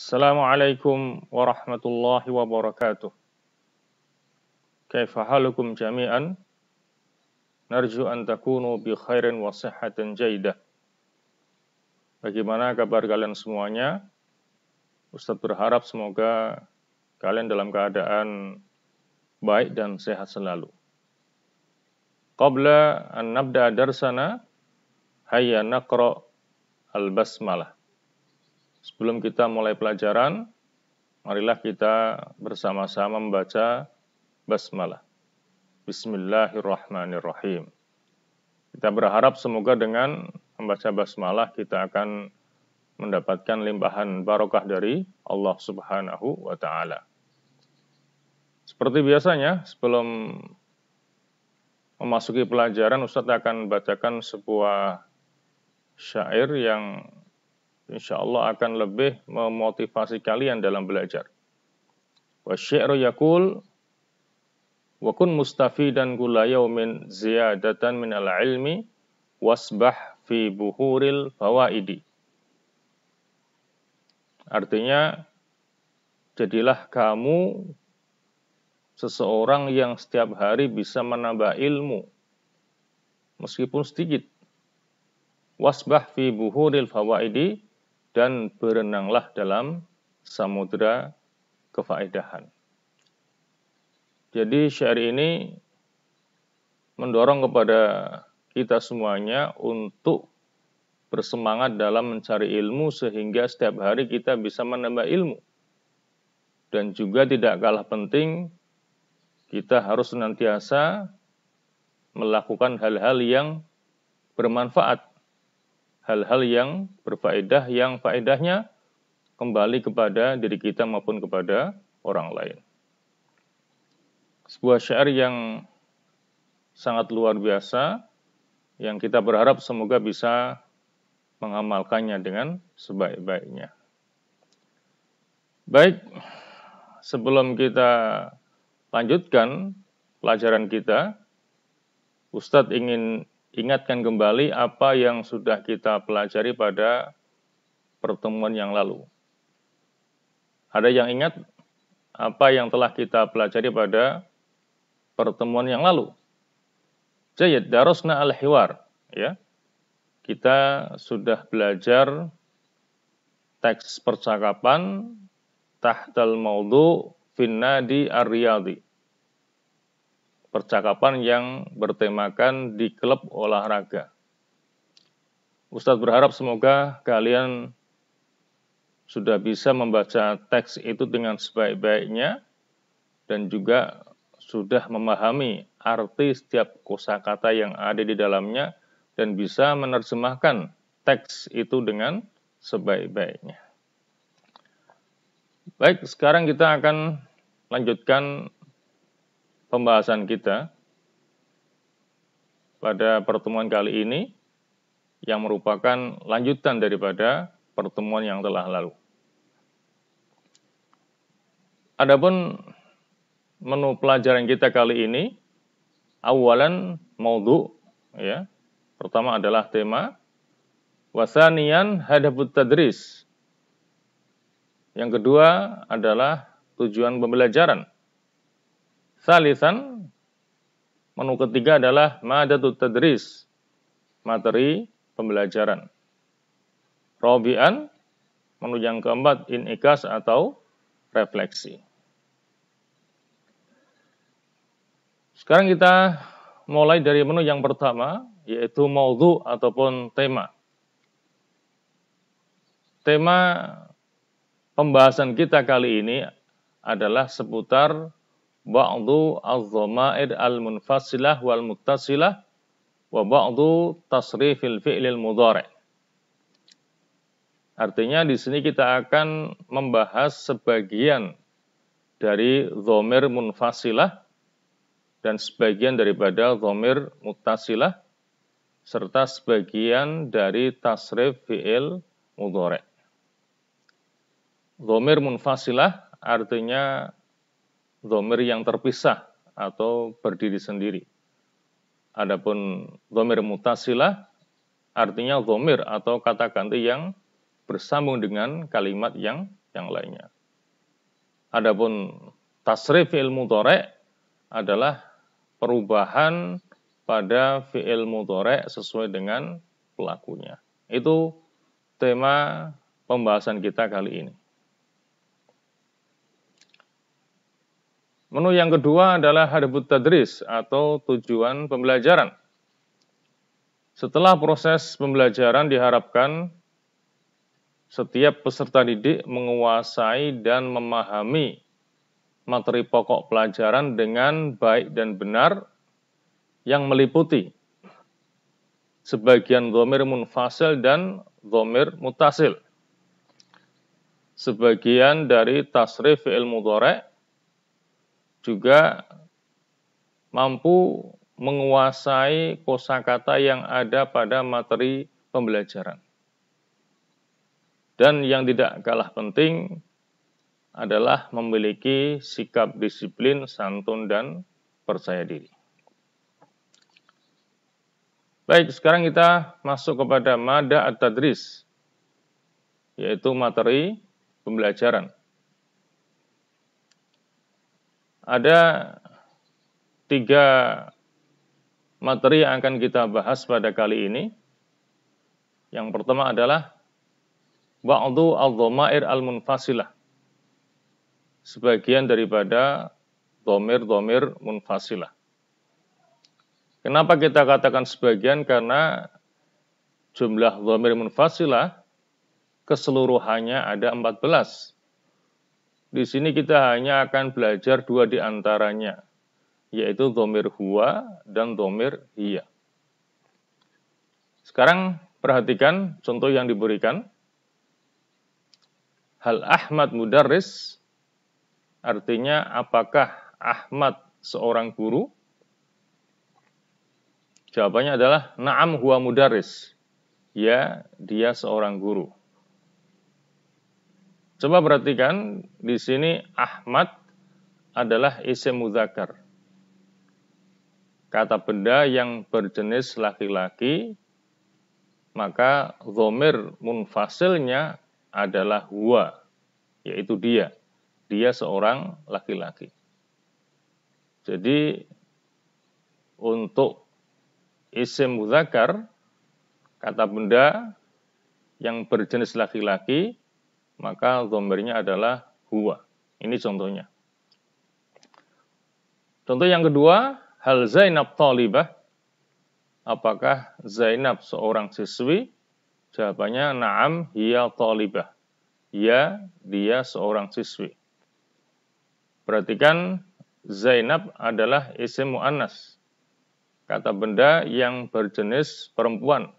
Assalamualaikum warahmatullahi wabarakatuh. Kaifa halukum jami'an? Narju an takunu bi khairin wa sihhatin jaidah. Bagaimana kabar kalian semuanya? Ustadz berharap semoga kalian dalam keadaan baik dan sehat selalu. Qabla an nabda darsana, hayya naqra al-basmalah. Sebelum kita mulai pelajaran, marilah kita bersama-sama membaca basmalah. Bismillahirrahmanirrahim. Kita berharap semoga dengan membaca basmalah kita akan mendapatkan limpahan barokah dari Allah Subhanahu wa Ta'ala. Seperti biasanya, sebelum memasuki pelajaran, Ustadz akan bacakan sebuah syair yang insya Allah akan lebih memotivasi kalian dalam belajar. Wa syi'ru yaqul wa kun mustafidan kulla yaumin ziyadatan minal ilmi wasbah fi buhuril fawaidi. Artinya, jadilah kamu seseorang yang setiap hari bisa menambah ilmu meskipun sedikit. Wasbah fi buhuril fawaidi, dan berenanglah dalam samudra kefaedahan. Jadi syair ini mendorong kepada kita semuanya untuk bersemangat dalam mencari ilmu sehingga setiap hari kita bisa menambah ilmu. Dan juga tidak kalah penting, kita harus senantiasa melakukan hal-hal yang bermanfaat, hal-hal yang berfaedah, yang faedahnya kembali kepada diri kita maupun kepada orang lain. Sebuah syair yang sangat luar biasa, yang kita berharap semoga bisa mengamalkannya dengan sebaik-baiknya. Baik, sebelum kita lanjutkan pelajaran kita, Ustadz ingin ingatkan kembali apa yang sudah kita pelajari pada pertemuan yang lalu. Ada yang ingat apa yang telah kita pelajari pada pertemuan yang lalu? Jayid, darasna al-hiwar. Ya. Kita sudah belajar teks percakapan tahtal maudhu finnadi ar-riyadi. Percakapan yang bertemakan di klub olahraga. Ustadz berharap semoga kalian sudah bisa membaca teks itu dengan sebaik-baiknya dan juga sudah memahami arti setiap kosakata yang ada di dalamnya dan bisa menerjemahkan teks itu dengan sebaik-baiknya. Baik, sekarang kita akan lanjutkan pembahasan kita pada pertemuan kali ini yang merupakan lanjutan daripada pertemuan yang telah lalu. Adapun menu pelajaran kita kali ini, awalan maudhu, ya. Pertama adalah tema, wasaniyan hadafut tadris. Yang kedua adalah tujuan pembelajaran. Salisan, menu ketiga adalah madatut tadris, materi pembelajaran. Rabi'an, menu yang keempat inikas atau refleksi. Sekarang kita mulai dari menu yang pertama, yaitu maudhu ataupun tema. Tema pembahasan kita kali ini adalah seputar ba'du az-dhama'ir al-munfasilah wal muttasilah wa ba'du tasrifil fi'lil mudhari'. Artinya di sini kita akan membahas sebagian dari dhamir munfasilah dan sebagian daripada dhamir muttasilah serta sebagian dari tasrif fi'il mudhari'. Dhamir munfasilah artinya dhamir yang terpisah atau berdiri sendiri. Adapun dhamir muttasilah artinya dhamir atau kata ganti yang bersambung dengan kalimat yang yang lainnya. Adapun tasrif fi'il mudhari' adalah perubahan pada fi'il mudhari' sesuai dengan pelakunya. Itu tema pembahasan kita kali ini. Menu yang kedua adalah hadafut tadris atau tujuan pembelajaran. Setelah proses pembelajaran diharapkan setiap peserta didik menguasai dan memahami materi pokok pelajaran dengan baik dan benar yang meliputi sebagian dhamir munfasil dan dhamir muttasil, sebagian dari tasrif fi'il mudhari', juga mampu menguasai kosakata yang ada pada materi pembelajaran. Dan yang tidak kalah penting adalah memiliki sikap disiplin, santun, dan percaya diri. Baik, sekarang kita masuk kepada mada at-tadris, yaitu materi pembelajaran. Ada 3 materi yang akan kita bahas pada kali ini. Yang pertama adalah ba'du al-dhamair al-munfasilah, sebagian daripada dhamir-dhamir munfasilah. Kenapa kita katakan sebagian? Karena jumlah dhamir munfasilah keseluruhannya ada 14. Di sini kita hanya akan belajar 2 di antaranya, yaitu dhamir huwa dan dhamir hiya. Sekarang perhatikan contoh yang diberikan. Hal Ahmad mudarris, artinya apakah Ahmad seorang guru? Jawabannya adalah na'am huwa mudarris. Ya, dia seorang guru. Coba perhatikan, di sini Ahmad adalah isim mudzakkar. Kata benda yang berjenis laki-laki, maka dhamir munfasilnya adalah huwa, yaitu dia. Dia seorang laki-laki. Jadi, untuk isim mudzakkar, kata benda yang berjenis laki-laki, maka dhamirnya adalah huwa. Ini contohnya. Contoh yang kedua, hal Zainab thalibah, apakah Zainab seorang siswi? Jawabannya na'am hiya thalibah. Ya, dia seorang siswi. Perhatikan, Zainab adalah isim mu'annas, kata benda yang berjenis perempuan.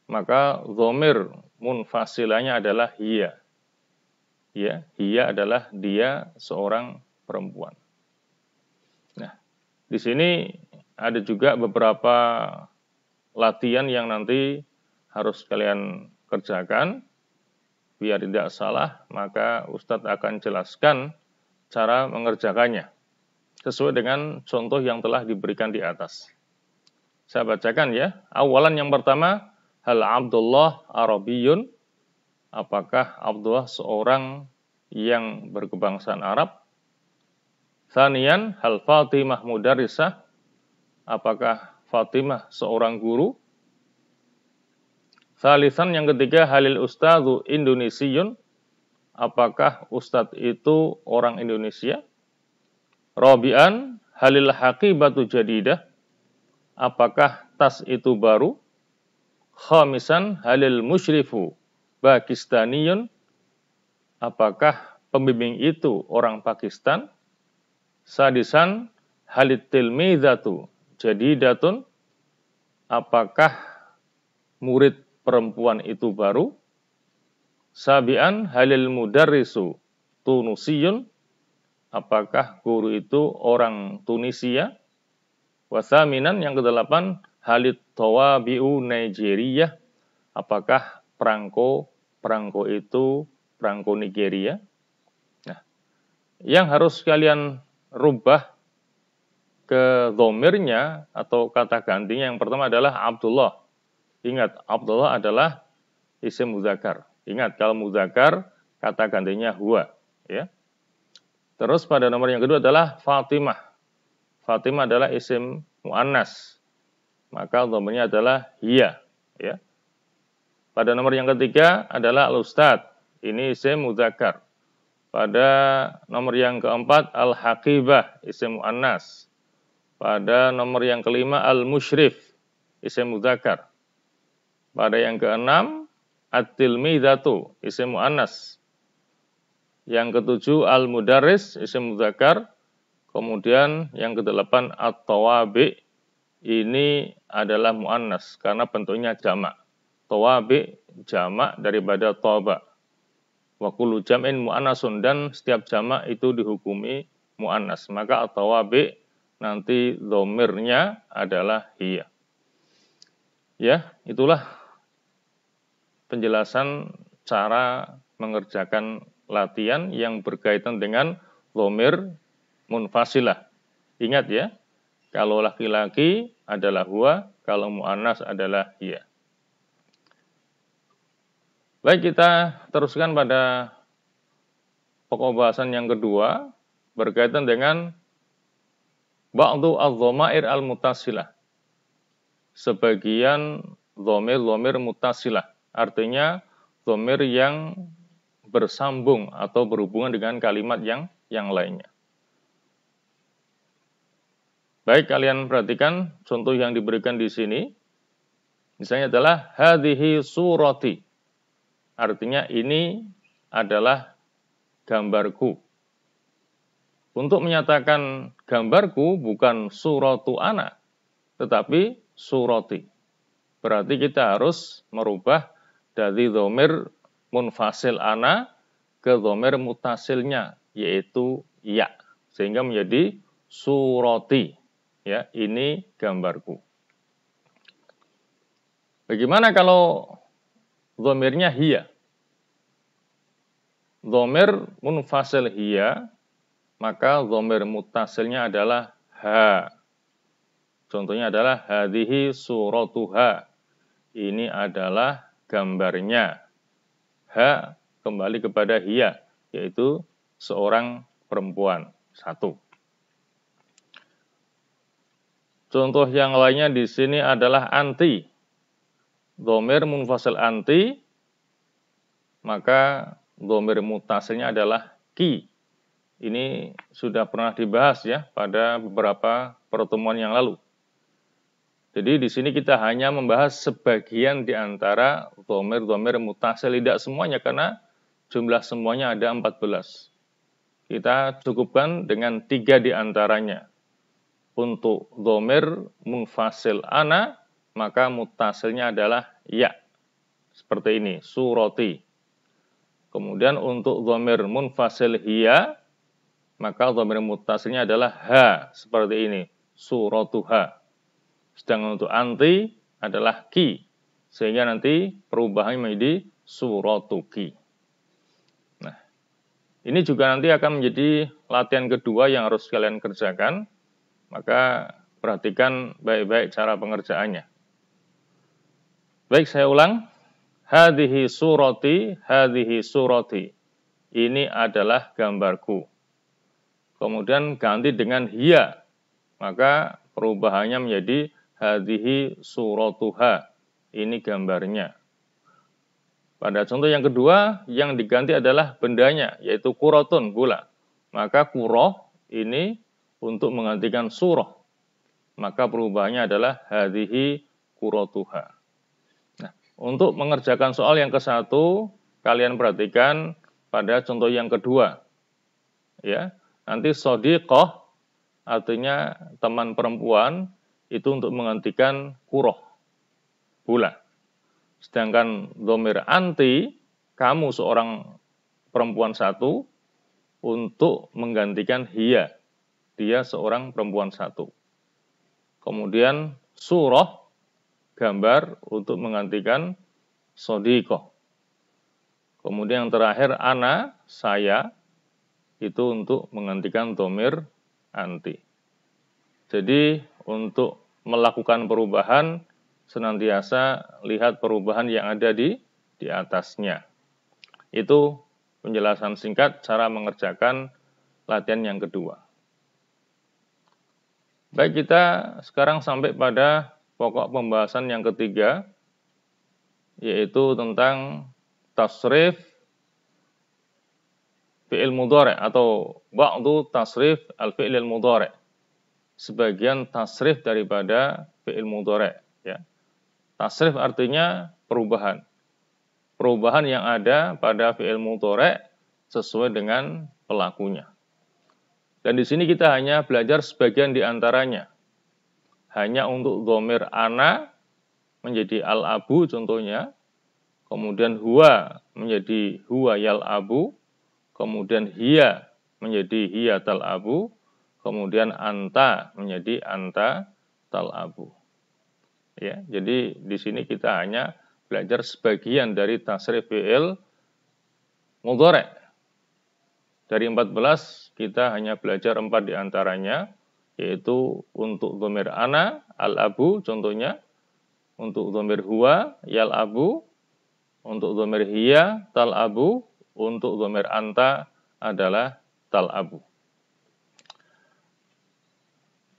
Maka dhamir munfasilanya adalah hiya. Ya, hiya adalah dia seorang perempuan. Nah, di sini ada juga beberapa latihan yang nanti harus kalian kerjakan. Biar tidak salah, maka Ustadz akan jelaskan cara mengerjakannya sesuai dengan contoh yang telah diberikan di atas. Saya bacakan ya. Awalan yang pertama, hal Abdullah Arabiyun, apakah Abdullah seorang yang berkebangsaan Arab? Tsaniyan, hal Fatimah mudarrisah, apakah Fatimah seorang guru? Tsalisan yang ketiga, halil ustadzu Indonesiyun, apakah ustadz itu orang Indonesia? Rabi'an, halil haqibatu jadidah, apakah tas itu baru? Khamisan, halil musyrifu Pakistaniyun, apakah pembimbing itu orang Pakistan? Sadisan, halit tilmizatu jadidatun, apakah murid perempuan itu baru? Sabian, halil mudarrisu tunusiyun, apakah guru itu orang Tunisia? Wasaminan yang kedelapan, halit tawabi'u Nigeria, apakah perangko itu perangko Nigeria? Nah, yang harus kalian rubah ke dhamirnya atau kata gantinya yang pertama adalah Abdullah. Ingat, Abdullah adalah isim mudzakkar. Ingat, kalau mudzakkar kata gantinya huwa, ya. Terus pada nomor yang kedua adalah Fatimah. Fatimah adalah isim muannas, maka dhamirnya adalah hiya, ya. Pada nomor yang ketiga adalah al-ustad, ini isim mudzakkar. Pada nomor yang keempat al-haqibah, isim muannas. Pada nomor yang kelima al-musyrif, isim mudzakkar. Pada yang keenam at-tilmidatu, isim muannas. Yang ketujuh al-mudarris, isim mudzakkar. Kemudian yang kedelapan at-tawabi, ini adalah muannas karena bentuknya jamak. Tawabi jamak daripada toba. Wa kullu jam'in muannasun, dan setiap jamak itu dihukumi muannas. Maka at-tawabi nanti dhamirnya adalah hiya. Ya, itulah penjelasan cara mengerjakan latihan yang berkaitan dengan dhamir munfasilah. Ingat ya, kalau laki-laki adalah huwa, kalau muannas adalah hiya. Baik, kita teruskan pada pokok bahasan yang kedua berkaitan dengan ba'du adh-dhamair al-muttasilah. Sebagian dhamir-dhamir muttasilah, artinya dhamir yang bersambung atau berhubungan dengan kalimat yang lainnya. Baik, kalian perhatikan contoh yang diberikan di sini. Misalnya adalah hadhihi surati. Artinya ini adalah gambarku. Untuk menyatakan gambarku bukan suratu ana, tetapi surati. Berarti kita harus merubah dari dhamir munfasil ana ke dhamir mutasilnya, yaitu ya, sehingga menjadi surati. Ya, ini gambarku. Bagaimana kalau dhamirnya hiya? Dhamir munfasil hiya, maka dhamir mutasilnya adalah ha. Contohnya adalah hadhihi suratuha. Ini adalah gambarnya. Ha kembali kepada hiya, yaitu seorang perempuan, satu. Contoh yang lainnya di sini adalah anti. Dhamir munfasil anti, maka dhamir mutasilnya adalah ki. Ini sudah pernah dibahas ya pada beberapa pertemuan yang lalu. Jadi di sini kita hanya membahas sebagian di antara dhamir-dhamir mutasil, tidak semuanya karena jumlah semuanya ada 14. Kita cukupkan dengan 3 di antaranya. Untuk dhamir munfasil ana, maka mutasilnya adalah ya. Seperti ini, surati. Kemudian untuk dhamir munfasil hiya, maka dhamir mutasilnya adalah ha. Seperti ini, suratuha. Sedangkan untuk anti adalah ki. Sehingga nanti perubahannya menjadi suratuki. Nah, ini juga nanti akan menjadi latihan kedua yang harus kalian kerjakan. Maka perhatikan baik-baik cara pengerjaannya. Baik, saya ulang. Hadhihi surati, hadhihi surati. Ini adalah gambarku. Kemudian ganti dengan hiya. Maka perubahannya menjadi hadhihi suratuha. Ini gambarnya. Pada contoh yang kedua, yang diganti adalah bendanya, yaitu kurotun, bola. Maka kuroh ini untuk menggantikan surah, maka perubahannya adalah hadhihi kuratuha. Nah, untuk mengerjakan soal yang ke-1, kalian perhatikan pada contoh yang kedua. Ya, nanti shodiqoh artinya teman perempuan itu untuk menggantikan kuroh, bola. Sedangkan dhamir anti, kamu seorang perempuan satu, untuk menggantikan hiya. Dia seorang perempuan satu. Kemudian surah, gambar untuk menggantikan shodiqoh. Kemudian yang terakhir ana, saya, itu untuk menggantikan dhamir anti. Jadi untuk melakukan perubahan, senantiasa lihat perubahan yang ada di atasnya. Itu penjelasan singkat cara mengerjakan latihan yang kedua. Baik, kita sekarang sampai pada pokok pembahasan yang ketiga, yaitu tentang tasrif fi'il mudhari' atau ba'du tasrif al-fi'il mudhari'. Sebagian tasrif daripada fi'il mudhari', ya. Tasrif artinya perubahan. Perubahan yang ada pada fi'il mudhari' sesuai dengan pelakunya. Dan di sini kita hanya belajar sebagian di antaranya. Hanya untuk dhamir ana menjadi al-abu contohnya, kemudian huwa menjadi huwa yal-abu, kemudian hiya menjadi hiya tal-abu, kemudian anta menjadi anta tal-abu. Ya, jadi di sini kita hanya belajar sebagian dari tasrif fi'il mudhari'. Dari 14, kita hanya belajar 4 di antaranya, yaitu untuk dhamir ana, al-abu contohnya, untuk dhamir huwa, yal-abu, untuk dhamir hiya, tal-abu, untuk dhamir anta adalah tal-abu.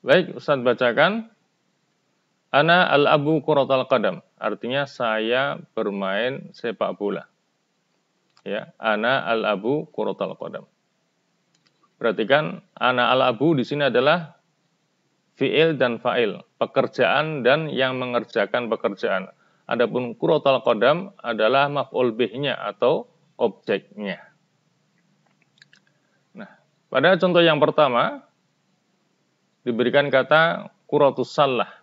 Baik, Ustaz bacakan. Ana al-abu kuratal qadam, artinya saya bermain sepak bola. Ya, ana al-abu kuratal qadam. Perhatikan, ana al-abu di sini adalah fi'il dan fa'il, pekerjaan dan yang mengerjakan pekerjaan. Adapun kuratal qadam adalah maf'ul bih-nya atau objeknya. Nah, pada contoh yang pertama diberikan kata kuratus sallah,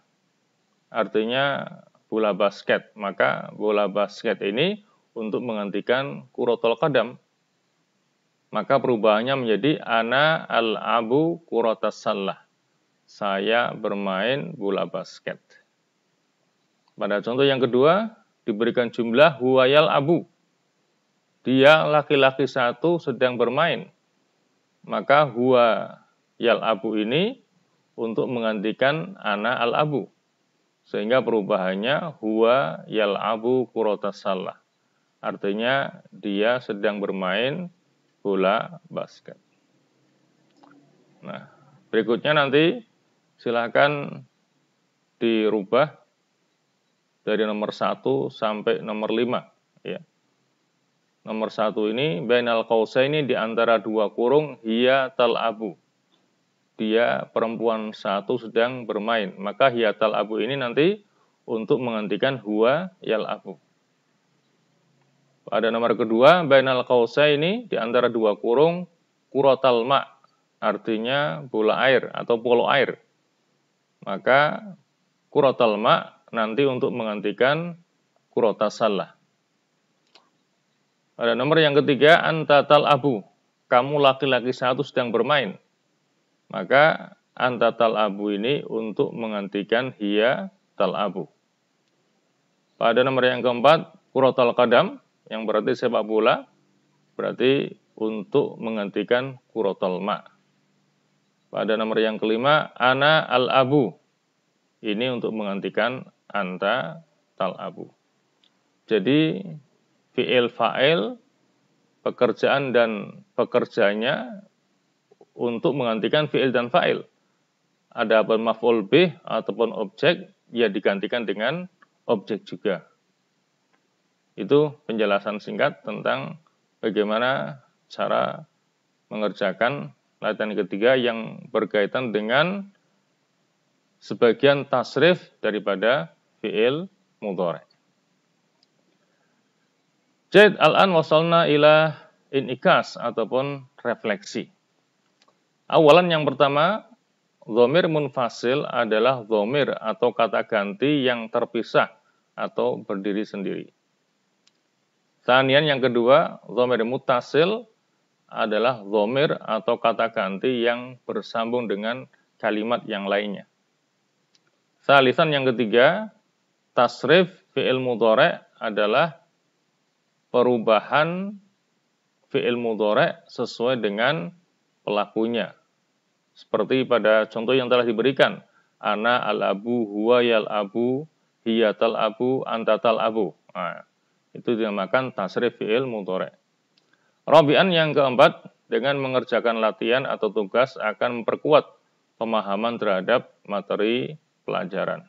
artinya bola basket. Maka bola basket ini untuk menggantikan kuratul qadam, maka perubahannya menjadi ana al-abu kuratas sallah. Saya bermain bola basket. Pada contoh yang kedua, diberikan jumlah huwayal abu. Dia laki-laki satu sedang bermain. Maka huwa yal abu ini untuk menggantikan ana al-abu. Sehingga perubahannya huwa yal abu kuratas sallah. Artinya dia sedang bermain bola basket. Nah, berikutnya nanti silakan dirubah dari nomor 1 sampai nomor 5. Ya. Nomor 1 ini, bainal qausaini di antara dua kurung, hiya tal-abu. Dia perempuan satu sedang bermain. Maka hiya tal-abu ini nanti untuk menggantikan huwa yal-abu. Pada nomor kedua, bainal qausaini di antara dua kurung, kuratal ma, artinya bola air atau polo air. Maka kuratal ma nanti untuk menggantikan kuratas sallah. Pada nomor yang ketiga, anta tal-abu, kamu laki-laki satu sedang bermain. Maka anta tal-abu ini untuk menggantikan hiya tal-abu. Pada nomor yang keempat, kuratal qadam, yang berarti sepak bola, berarti untuk menggantikan kuratal ma. Pada nomor yang kelima, ana al-abu, ini untuk menggantikan anta tal-abu. Jadi fi'il fa'il, pekerjaan dan pekerjanya untuk menggantikan fi'il dan fa'il. Adapun maf'ul bih ataupun objek, ya digantikan dengan objek juga. Itu penjelasan singkat tentang bagaimana cara mengerjakan latihan ketiga yang berkaitan dengan sebagian tasrif daripada fi'il mudhari'. Jad al-an wasalna ila inikas ataupun refleksi. Awalan yang pertama, dhamir munfasil adalah dhamir atau kata ganti yang terpisah atau berdiri sendiri. Tsaniyan yang kedua, dhamir muttasil adalah dhamir atau kata ganti yang bersambung dengan kalimat yang lainnya. Tsalisan yang ketiga, tasrif fi'il mudhari' adalah perubahan fi'il mudhari' sesuai dengan pelakunya. Seperti pada contoh yang telah diberikan, ana al-abu, huwa yal-abu, hiya tal-abu, anta tal-abu. Nah, itu dinamakan tasrif fi'il mudhari'. Rabi'an yang keempat, dengan mengerjakan latihan atau tugas akan memperkuat pemahaman terhadap materi pelajaran.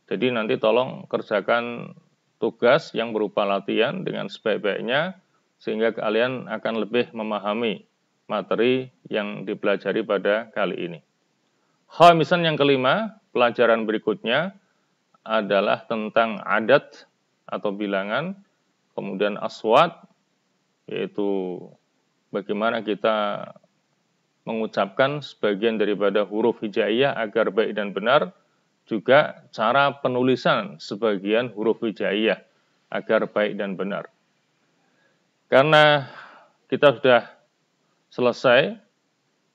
Jadi nanti tolong kerjakan tugas yang berupa latihan dengan sebaik-baiknya, sehingga kalian akan lebih memahami materi yang dipelajari pada kali ini. Khamisan yang kelima, pelajaran berikutnya adalah tentang adat atau bilangan, kemudian aswat, yaitu bagaimana kita mengucapkan sebagian daripada huruf hijaiyah agar baik dan benar, juga cara penulisan sebagian huruf hijaiyah agar baik dan benar. Karena kita sudah selesai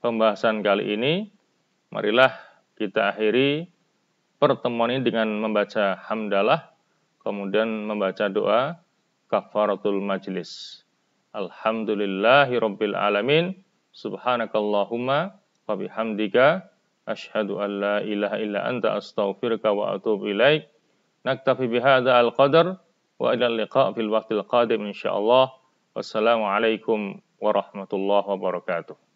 pembahasan kali ini, marilah kita akhiri pertemuan ini dengan membaca hamdalah, kemudian membaca doa kafaratul majlis. Alhamdulillahirabbil alamin. Subhanakallahumma wa bihamdika asyhadu an la ilaha illa anta astaghfiruka wa atubu ilaik. Naktafi bihadza al-qadar wa ila liqa' fil waqtil qadim insyaallah. Wassalamualaikum warahmatullahi wabarakatuh.